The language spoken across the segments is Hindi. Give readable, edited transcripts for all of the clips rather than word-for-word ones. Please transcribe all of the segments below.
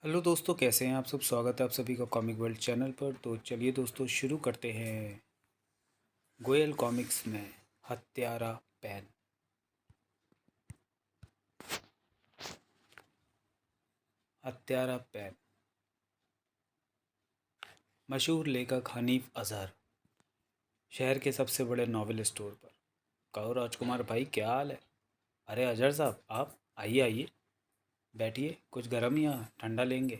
हेलो दोस्तों, कैसे हैं आप सब। स्वागत है आप सभी का कॉमिक वर्ल्ड चैनल पर। तो चलिए दोस्तों, शुरू करते हैं गोयल कॉमिक्स में हत्यारा पेन। हत्यारा पेन। मशहूर लेखक हनीफ अजहर शहर के सबसे बड़े नॉवेल स्टोर पर। कहो राजकुमार भाई, क्या हाल है। अरे अजहर साहब, आप आइए आइए, बैठिए। कुछ गर्म या ठंडा लेंगे?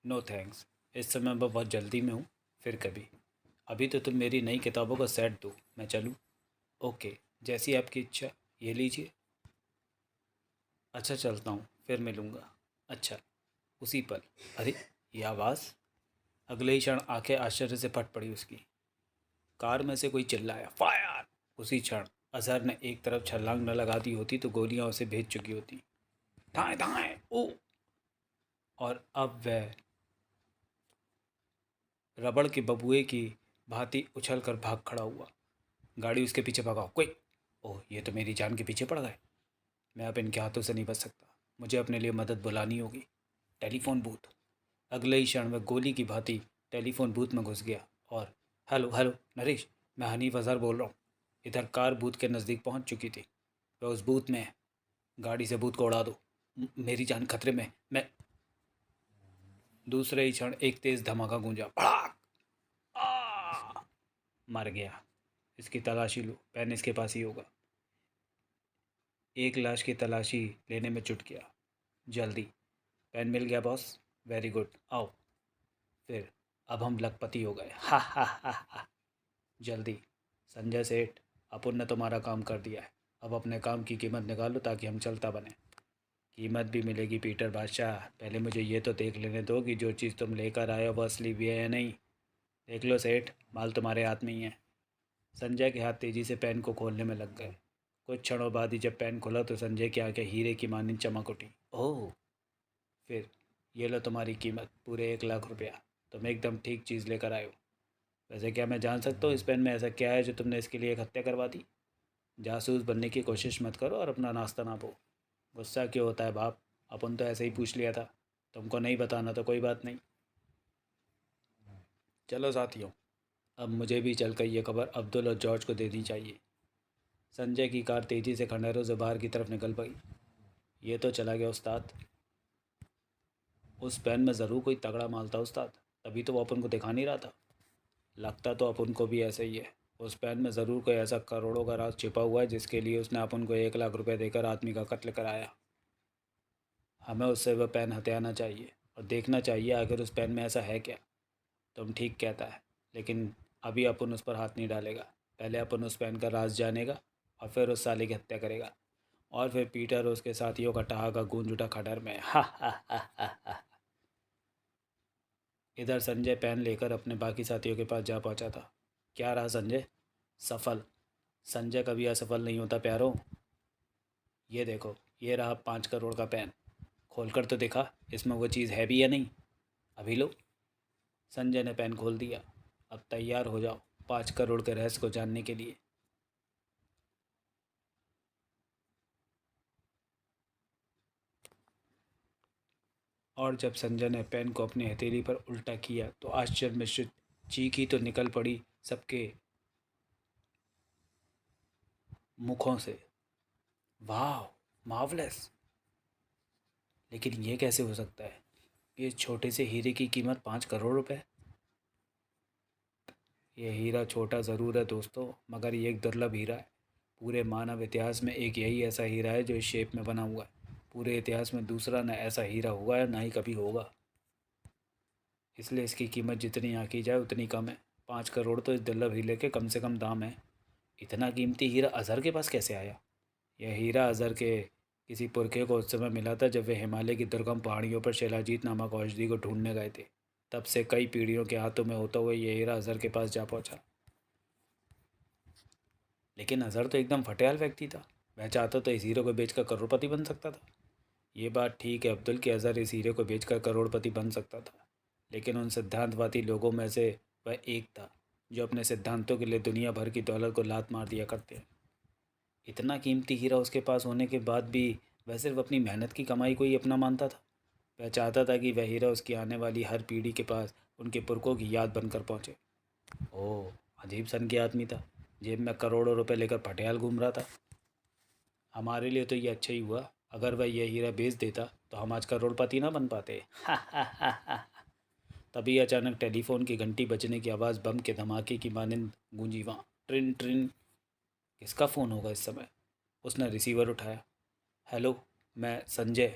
नो थैंक्स, इस समय मैं बहुत जल्दी में हूँ। फिर कभी। अभी तो तुम मेरी नई किताबों का सेट दो, मैं चलूँ। ओके, जैसी आपकी इच्छा। ये लीजिए। अच्छा, चलता हूँ, फिर मिलूँगा। अच्छा। उसी पल। अरे, ये आवाज़! अगले ही क्षण आंखें आश्चर्य से फट पड़ी उसकी। कार में से कोई चिल्लाया, फायर! उसी क्षण अजहर ने एक तरफ छलांग न लगा दी होती तो गोलियां उसे भेज चुकी होती। दाएं दाएं, ओ! और अब वह रबड़ के बबुए की भांति उछल कर भाग खड़ा हुआ। गाड़ी उसके पीछे भागा। क्विक! ओह, ये तो मेरी जान के पीछे पड़ गए। मैं अब इनके हाथों से नहीं बच सकता। मुझे अपने लिए मदद बुलानी होगी। Telephone booth. अगले ही क्षण वह गोली की भांति टेलीफोन बूथ में घुस गया और, हेलो हेलो नरेश, मैं हनीफ अजहर बोल रहा हूँ। इधर कार बूथ के नज़दीक पहुँच चुकी थी। वह उस बूथ में है। गाड़ी से बूथ को उड़ा दो। मेरी जान खतरे में, मैं। दूसरे ही क्षण एक तेज़ धमाका गूंजा। भड़ाक! आ! मर गया। इसकी तलाशी लो, पेन इसके पास ही होगा। एक लाश की तलाशी लेने में जुट गया। जल्दी। पेन मिल गया बॉस। वेरी गुड, आओ। फिर, अब हम लखपति हो गए। हा हा हा हा। जल्दी। संजय सेठ, अपुन ने तुम्हारा काम कर दिया है। अब अपने काम की कीमत निकालो ताकि हम चलता बने। कीमत भी मिलेगी पीटर बादशाह। पहले मुझे ये तो देख लेने दो कि जो चीज़ तुम लेकर आए हो वो असली भी है या नहीं। देख लो सेठ, माल तुम्हारे हाथ में ही है। संजय के हाथ तेजी से पेन को खोलने में लग गए। कुछ क्षणों बाद ही जब पेन खुला तो संजय की आंखें हीरे की मानिंद चमक उठी। ओह! फिर, ये लो तुम्हारी कीमत, पूरे 1 लाख रुपया। तुम एकदम ठीक चीज़ लेकर आए हो। वैसे क्या मैं जान सकता हूँ इस पेन में ऐसा क्या है जो तुमने इसके लिए एक हत्या करवा दी? जासूस बनने की कोशिश मत करो और अपना नाश्ता ना पो। गुस्सा क्यों होता है बाप? अपन तो ऐसे ही पूछ लिया था। तुमको नहीं बताना तो कोई बात नहीं। चलो साथियों, अब मुझे भी चलकर ये खबर अब्दुल और जॉर्ज को देनी चाहिए। संजय की कार तेज़ी से खंडहरों से बाहर की तरफ निकल पड़ी। ये तो चला गया उस्ताद। उस पेन में ज़रूर कोई तगड़ा माल था उस्ताद, तभी तो वो अपन को दिखा नहीं रहा था। लगता तो अपन को भी ऐसा ही है। उस पेन में ज़रूर कोई ऐसा करोड़ों का राज छिपा हुआ है जिसके लिए उसने अपन को 1 लाख रुपए देकर आदमी का कत्ल कराया। हमें उससे वह पेन हथियाना चाहिए और देखना चाहिए आखिर उस पेन में ऐसा है क्या। तुम ठीक कहता है, लेकिन अभी अपन उस पर हाथ नहीं डालेगा। पहले अपन उस पेन का राज जानेगा और फिर उस साले की हत्या करेगा। और फिर पीटर और उसके साथियों का ठहाका गूंज उठा खटर में। हा हा हा हा हा। इधर संजय पेन लेकर अपने बाकी साथियों के पास जा पहुंचा था। क्या रहा संजय? सफल? संजय कभी असफल नहीं होता प्यारों। ये देखो, ये रहा 5 करोड़ का पेन। खोलकर तो देखा, इसमें वो चीज़ है भी या नहीं। अभी लो। संजय ने पेन खोल दिया। अब तैयार हो जाओ 5 करोड़ के रहस्य को जानने के लिए। और जब संजय ने पेन को अपनी हथेली पर उल्टा किया तो आश्चर्य मिश्रित चीख ही तो निकल पड़ी सबके मुखों से। वाह! मार्वलस! लेकिन ये कैसे हो सकता है? ये छोटे से हीरे की कीमत 5 करोड़ रुपए? ये हीरा छोटा ज़रूर है दोस्तों, मगर ये एक दुर्लभ हीरा है। पूरे मानव इतिहास में एक यही ऐसा हीरा है जो इस शेप में बना हुआ है। पूरे इतिहास में दूसरा न ऐसा हीरा हुआ है, ना ही कभी होगा। इसलिए इसकी कीमत जितनी आंकी जाए उतनी कम है। 5 करोड़ तो इस दुर्लभ हीरे के कम से कम दाम है। इतना कीमती हीरा अज़हर के पास कैसे आया? यह हीरा अज़हर के किसी पुरखे को उस समय मिला था जब वे हिमालय की दुर्गम पहाड़ियों पर शिलाजीत नामक औषधि को ढूंढने गए थे। तब से कई पीढ़ियों के हाथों में होता हुआ यह हीरा अज़हर के पास जा पहुंचा। लेकिन अज़हर तो एकदम फटेहाल व्यक्ति था। वह चाहता तो इस हीरे को बेचकर करोड़पति बन सकता था। ये बात ठीक है अब्दुल कि अज़हर इस हीरे को बेचकर करोड़पति बन सकता था, लेकिन उन सिद्धांतवादी लोगों में से वह एक था जो अपने सिद्धांतों के लिए दुनिया भर की दौलत को लात मार दिया करते हैं। इतना कीमती हीरा उसके पास होने के बाद भी वह सिर्फ अपनी मेहनत की कमाई को ही अपना मानता था। वह चाहता था कि वह हीरा उसकी आने वाली हर पीढ़ी के पास उनके पुरखों की याद बनकर पहुँचे। ओह, अजीब सन के आदमी था, जेब में करोड़ों रुपए लेकर पटियाल घूम रहा था। हमारे लिए तो ये अच्छा ही हुआ, अगर वह यह हीरा बेच देता तो हम आज करोड़पति ना बन पाते। तभी अचानक टेलीफोन की घंटी बजने की आवाज़ बम के धमाके की मानिंद गूंजी। वहाँ ट्रिन ट्रिन। किसका फ़ोन होगा इस समय? उसने रिसीवर उठाया। हेलो, मैं संजय।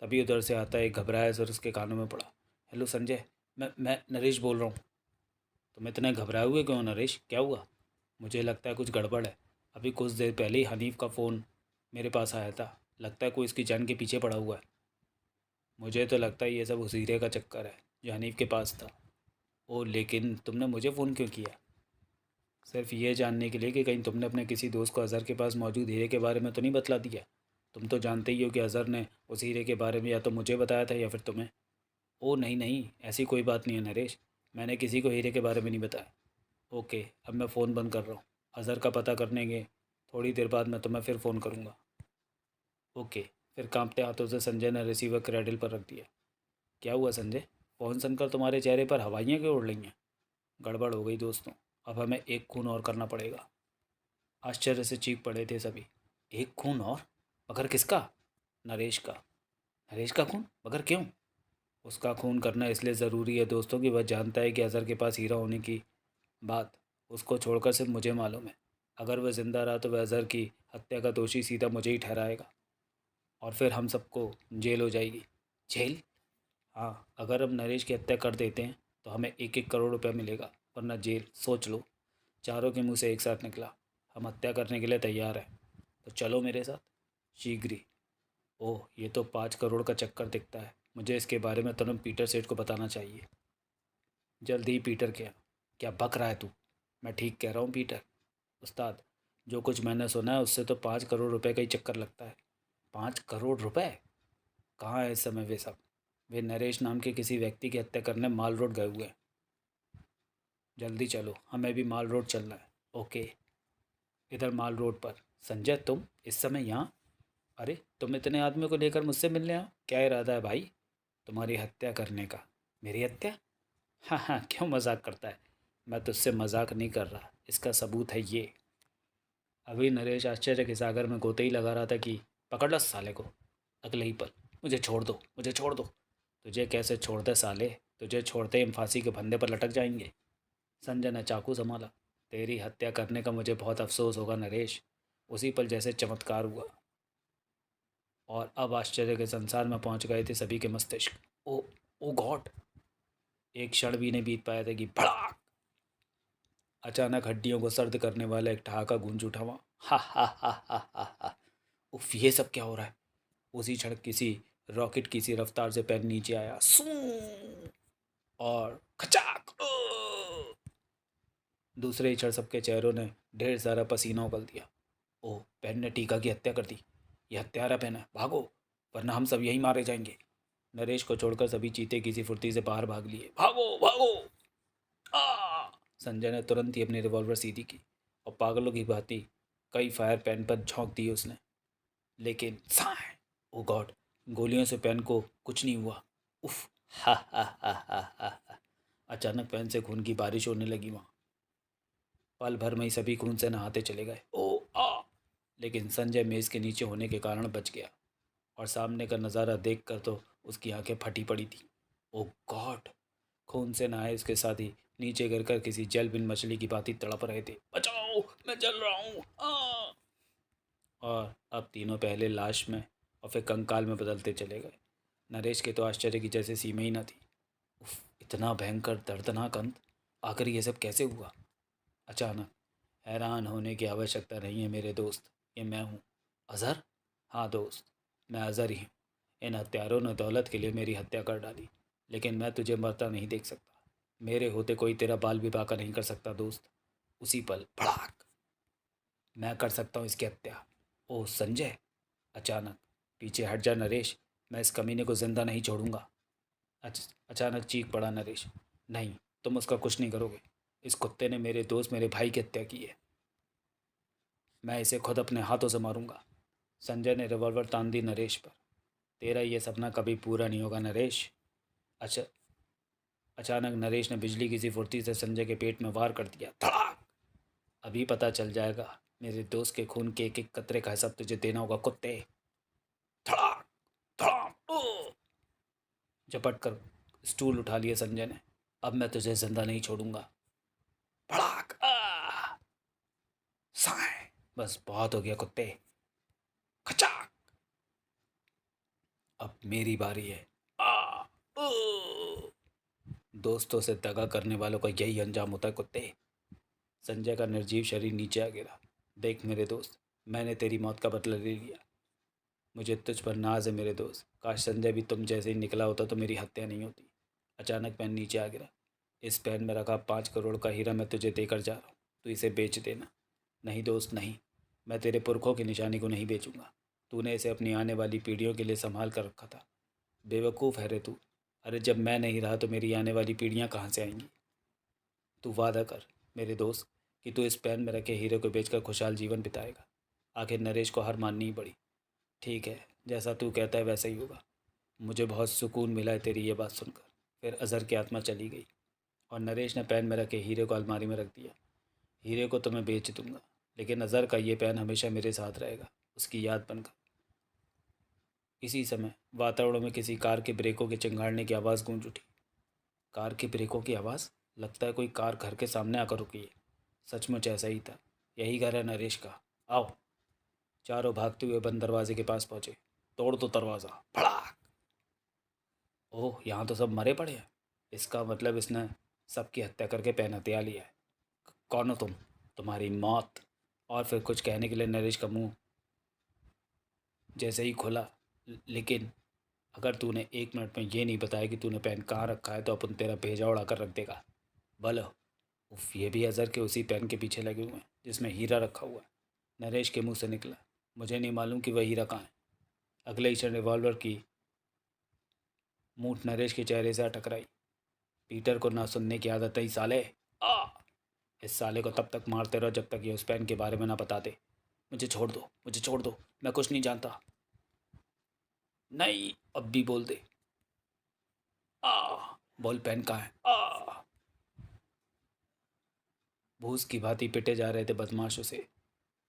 तभी उधर से आता एक घबराया स्वर उसके कानों में पड़ा। हेलो संजय, मैं नरेश बोल रहा हूँ। तुम इतने घबराए हुए क्यों नरेश, क्या हुआ? मुझे लगता है कुछ गड़बड़ है। अभी कुछ देर पहले ही हनीफ का फ़ोन मेरे पास आया था। लगता है कोई इसकी जान के पीछे पड़ा हुआ है। मुझे तो लगता है ये सब उस हीरे का चक्कर है जो हनीफ के पास था। ओ, लेकिन तुमने मुझे फ़ोन क्यों किया? सिर्फ ये जानने के लिए कि कहीं तुमने अपने किसी दोस्त को अज़हर के पास मौजूद हीरे के बारे में तो नहीं बतला दिया। तुम तो जानते ही हो कि अज़हर ने उस हीरे के बारे में या तो मुझे बताया था या फिर तुम्हें। ओ नहीं नहीं, ऐसी कोई बात नहीं है नरेश, मैंने किसी को हीरे के बारे में नहीं बताया। ओके, अब मैं फ़ोन बंद कर रहा हूँ। अज़हर का पता करने के थोड़ी देर बाद मैं तुम्हें फिर फ़ोन करूँगा। ओके। फिर कांपते हाथों से संजय ने रिसीवर क्रैडल पर रख दिया। क्या हुआ संजय? फ़ोन सुनकर तुम्हारे चेहरे पर हवाइयाँ क्यों उड़ रही हैं? गड़बड़ हो गई दोस्तों, अब हमें एक खून और करना पड़ेगा। आश्चर्य से चीख पड़े थे सभी। एक खून और? मगर किसका? नरेश का। नरेश का खून? मगर क्यों? उसका खून करना इसलिए ज़रूरी है दोस्तों कि वह जानता है कि अज़हर के पास हीरा होने की बात उसको छोड़कर सिर्फ मुझे मालूम है। अगर वह ज़िंदा रहा तो वह अज़हर की हत्या का दोषी सीधा मुझे ही ठहराएगा और फिर हम सबको जेल हो जाएगी। जेल? हाँ, अगर हम नरेश की हत्या कर देते हैं तो हमें 1-1 करोड़ रुपया मिलेगा, वरना जेल। सोच लो। चारों के मुंह से एक साथ निकला। हम हत्या करने के लिए तैयार हैं, तो चलो मेरे साथ। शीघ्र ही। ओह, ये तो 5 करोड़ का चक्कर दिखता है। मुझे इसके बारे में तुरंत पीटर सेठ को बताना चाहिए। जल्दी ही पीटर। क्या बक रहा है तू? मैं ठीक कह रहा हूँ पीटर। उस्ताद, जो कुछ मैंने सुना है उससे तो 5 करोड़ रुपए का ही चक्कर लगता है। 5 करोड़ रुपए? कहाँ है इस समय वे सब? वे नरेश नाम के किसी व्यक्ति की हत्या करने माल रोड गए हुए हैं। जल्दी चलो, हमें भी माल रोड चलना है। ओके। इधर माल रोड पर। संजय, तुम इस समय यहाँ? अरे, तुम इतने आदमियों को लेकर मुझसे मिलने आओ, क्या इरादा है भाई? तुम्हारी हत्या करने का। मेरी हत्या? हाँ हाँ, क्यों मजाक करता है? मैं तुझसे मजाक नहीं कर रहा, इसका सबूत है ये। अभी नरेश आश्चर्य के सागर में गोते ही लगा रहा था कि पकड़ लो साले को। अगले ही पल, मुझे छोड़ दो, मुझे छोड़ दो। तुझे कैसे छोड़ दे साले? तुझे छोड़ते ही हम फांसी के फंदे पर लटक जाएंगे। संजय ने चाकू संभाला। तेरी हत्या करने का मुझे बहुत अफसोस होगा नरेश। उसी पल जैसे चमत्कार हुआ और अब आश्चर्य के संसार में पहुंच गए थे सभी के मस्तिष्क। ओ, ओ गॉड! एक क्षण भी नहीं बीत पाया था कि भड़ाक! अचानक हड्डियों को सर्द करने वाला एक ठहाका गूंज उठा। वहाँ हा हा हा हा हा हा। उफ, ये सब क्या हो रहा है? उसी क्षण किसी रॉकेट की सी रफ्तार से पैर नीचे आया। सू! और खचाक! दूसरे ही क्षण सबके चेहरों ने ढेर सारा पसीना उगल दिया। ओह, बहन ने टीका की हत्या कर दी। ये हत्यारा बहन है, भागो, वरना हम सब यहीं मारे जाएंगे। नरेश को छोड़कर सभी चीते किसी फुर्ती से बाहर भाग लिए। भागो भागो! आ! संजय ने तुरंत ही अपनी रिवॉल्वर सीधी की और पागलों की भांति कई फायर पैन पर झोंक दिए उसने। लेकिन साय! ओ गॉड! गोलियों से पैन को कुछ नहीं हुआ। उफ! हा हा हा हा हा हा। अचानक पैन से खून की बारिश होने लगी। वहाँ पल भर में ही सभी खून से नहाते चले गए। ओ आ! लेकिन संजय मेज के नीचे होने के कारण बच गया और सामने का नज़ारा देखकर तो उसकी आंखें फटी पड़ी थी। ओ गॉड! खून से नहाए उसके साथ ही नीचे गिरकर किसी जल बिन मछली की भांति तड़प रहे थे। बचाओ, मैं जल रहा हूँ! और अब तीनों पहले लाश में और फिर कंकाल में बदलते चले गए। नरेश के तो आश्चर्य की जैसे सीमा ही न थी। उफ, इतना भयंकर दर्दनाक अंत! आखिर ये सब कैसे हुआ? अचानक। हैरान होने की आवश्यकता नहीं है मेरे दोस्त, ये मैं हूँ। अज़हर? हाँ दोस्त, मैं अज़हर ही हूँ। इन हत्यारों ने दौलत के लिए मेरी हत्या कर डाली, लेकिन मैं तुझे मरता नहीं देख सकता। मेरे होते कोई तेरा बाल भी बांका नहीं कर सकता दोस्त। उसी पल भड़ाक! मैं कर सकता हूँ इसकी हत्या। ओह संजय! अचानक। पीछे हट जा नरेश, मैं इस कमीने को जिंदा नहीं छोड़ूंगा। अचानक चीख पड़ा नरेश। नहीं, तुम उसका कुछ नहीं करोगे। इस कुत्ते ने मेरे दोस्त, मेरे भाई की हत्या की है। मैं इसे खुद अपने हाथों से मारूंगा। संजय ने रिवॉल्वर तान दी नरेश पर। तेरा ये सपना कभी पूरा नहीं होगा नरेश। अच्छा, अचानक नरेश ने बिजली की सी फुर्ती से संजय के पेट में वार कर दिया। धड़ाक। अभी पता चल जाएगा, मेरे दोस्त के खून के एक एक कतरे का हिसाब तुझे देना होगा कुत्ते। धड़ाक धड़ाम। झपट कर स्टूल उठा लिया संजय ने। अब मैं तुझे जिंदा नहीं छोड़ूंगा। भड़ाक। साए। बस बहुत हो गया कुत्ते। खचाक। अब मेरी बारी है। आ ऊ। दोस्तों से दगा करने वालों का यही अंजाम होता है कुत्ते। संजय का निर्जीव शरीर नीचे आ गिरा। देख मेरे दोस्त, मैंने तेरी मौत का बदला ले लिया। मुझे तुझ पर नाज है मेरे दोस्त। काश संजय भी तुम जैसे ही निकला होता तो मेरी हत्या नहीं होती। अचानक पेन नीचे आ गिरा। इस पेन में रखा 5 करोड़ का हीरा मैं तुझे देकर जा रहा हूँ, तू इसे बेच देना। नहीं दोस्त नहीं, मैं तेरे पुरखों की निशानी को नहीं बेचूंगा। तूने इसे अपनी आने वाली पीढ़ियों के लिए संभाल कर रखा था। बेवकूफ़ है रे तू। अरे जब मैं नहीं रहा तो मेरी आने वाली पीढ़ियाँ कहाँ से आएंगी। तू वादा कर मेरे दोस्त कि तू इस पेन में रखे हीरे को बेचकर खुशहाल जीवन बिताएगा। आखिर नरेश को हार माननी ही पड़ी। ठीक है, जैसा तू कहता है वैसा ही होगा। मुझे बहुत सुकून मिला है तेरी ये बात सुनकर। फिर अज़हर की आत्मा चली गई और नरेश ने पेन में रखे हीरे को अलमारी में रख दिया। हीरे को तो मैं बेच दूंगा, लेकिन अज़हर का ये पेन हमेशा मेरे साथ रहेगा, उसकी याद बनकर। इसी समय वातावरण में किसी कार के ब्रेकों के चिंगाड़ने की आवाज़ गूंज उठी। कार के ब्रेकों की आवाज़। लगता है कोई कार घर के सामने आकर रुकी है। सचमुच ऐसा ही था। यही घर है नरेश का। आओ। चारों भागते हुए बंद दरवाजे के पास पहुंचे। तोड़ दो दरवाज़ा। भड़ाक। ओह, यहाँ तो सब मरे पड़े हैं। इसका मतलब इसने सबकी हत्या करके पेन हथिया लिया है। कौन हो तुम? तुम्हारी मौत। और फिर कुछ कहने के लिए नरेश का मुंह जैसे ही खुला। लेकिन अगर तूने 1 मिनट में ये नहीं बताया कि तूने पेन कहाँ रखा है तो अपन तेरा भेजा उड़ा कर रख देगा। बोलो। उफ, ये भी अजहर के उसी पेन के पीछे लगे हुए हैं जिसमें हीरा रखा हुआ है। नरेश के मुंह से निकला। मुझे नहीं मालूम कि वह हीरा कहाँ है। अगले ही क्षण रिवॉल्वर की मूठ नरेश के चेहरे से टकराई। पीटर को ना सुनने की आदत है साले। आ इस साले को तब तक मारते रहो जब तक ये उस पेन के बारे में ना बता दे। मुझे छोड़ दो, मुझे छोड़ दो, मैं कुछ नहीं जानता। नहीं, अब भी बोल दे। आ बोल, पेन कहाँ है? भूस की भांति पिटे जा रहे थे बदमाशों से।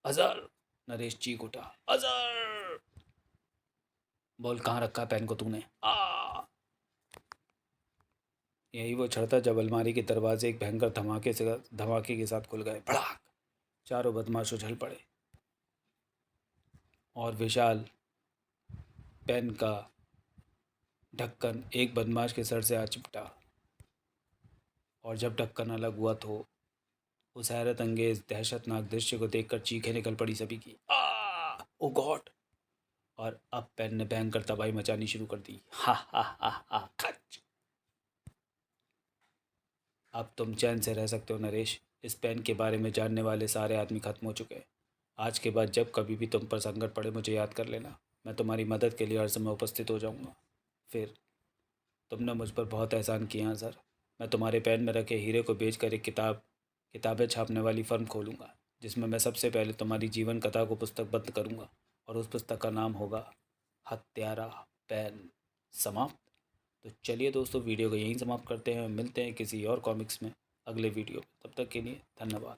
अजहर। नरेश चीख उठा। अजहर। बोल, कहाँ रखा पेन को तूने? यही वो क्षण था जब अलमारी के दरवाजे एक भयंकर धमाके के साथ खुल गए। भड़ाक। चारों बदमाश उछल पड़े और विशाल पेन का ढक्कन एक बदमाश के सर से आ चिपटा। और जब ढक्कन अलग हुआ तो उस हैरत अंगेज दहशतनाक दृश्य को देखकर चीखें निकल पड़ी सभी की। ओ गॉड। और अब पेन ने भयंकर तबाही मचानी शुरू कर दी। हा हा हा हा खच। अब तुम चैन से रह सकते हो नरेश। इस पेन के बारे में जानने वाले सारे आदमी खत्म हो चुके हैं। आज के बाद जब कभी भी तुम पर संकट पड़े मुझे याद कर लेना। मैं तुम्हारी मदद के लिए हर समय उपस्थित हो जाऊंगा। फिर तुमने मुझ पर बहुत एहसान किया है सर। मैं तुम्हारे पेन में रखे हीरे को बेचकर एक किताबें छापने वाली फर्म खोलूँगा, जिसमें मैं सबसे पहले तुम्हारी जीवन कथा को पुस्तकबद्ध करूँगा। और उस पुस्तक का नाम होगा हत्यारा पेन। समाप्त। तो चलिए दोस्तों, वीडियो को यहीं समाप्त करते हैं। मिलते हैं किसी और कॉमिक्स में अगले वीडियो में। तब तक के लिए धन्यवाद।